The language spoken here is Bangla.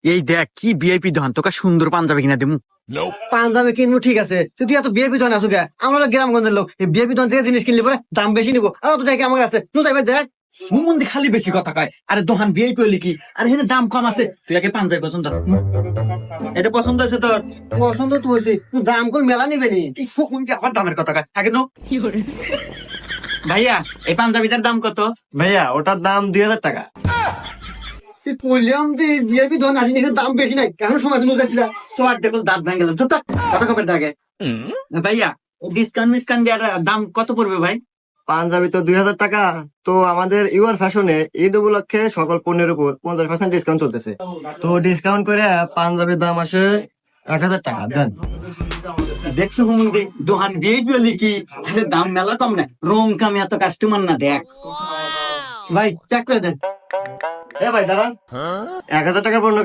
এই দেখ কি ভিআইপি দোকান, তোকে সুন্দর পাঞ্জাবি কিনা দিমু। পাঞ্জাবি কিনবো ঠিক আছে, তুই এত বিএপি দোকান আছো গে? আমরা গ্রামগঞ্জের লোক, এই বিএপি দোকান থেকে জিনিস কিনলে পরে দাম বেশি নিবো, আর অত টাকা আমার কাছে তুই তাই দেখ। সুমন্দি খালি বেশি কথা কয়। আরে দোকান ভিআইপি হইলে কি, আর এখানে দাম কম আছে। তুই আগে পাঞ্জাবি পছন্দ কর। এটা পছন্দ হয়েছে তোর? পছন্দ তো হয়েছে, তুই দাম কোন মেলা নিবে নি? এই ফকুনকে আবার দামের কথা কয় আগে নো। ভাইয়া এই পাঞ্জাবিটার দাম কত? ভাইয়া ওটার দাম 2000 টাকা। তুই বললাম যে বিএপি দোকান আসিনি, এখানে দাম বেশি নাই, এখন সময় শুনে যাচ্ছিলা। সোয়ার দেখুন দাঁত ভেঙে গেলাম। চুপ থাক, কথা কবের থাকে। ভাইয়া ডিসকাউন্ট মিসকাউন্ট দেওয়ার দাম কত পড়বে ভাই? পাঞ্জাবি তো 2000 টাকা। তো আমাদের ইউর ফ্যাশনে ঈদ উপলক্ষে সকল পণ্যের উপর 50% ডিসকাউন্ট চলতেছে। তো ডিসকাউন্ট করে পাঞ্জাবির দাম আসে 1000 টাকা দেন। দেখছো হুমন্দি দোকান ভিআইপি হইলে কি, আরে দাম মেলা কম না, রং কামে এত কাস্টমার না দেখ। ভাই প্যাক করে দেন। ভাই দাঁড়ান, 1000 টাকার পণ্য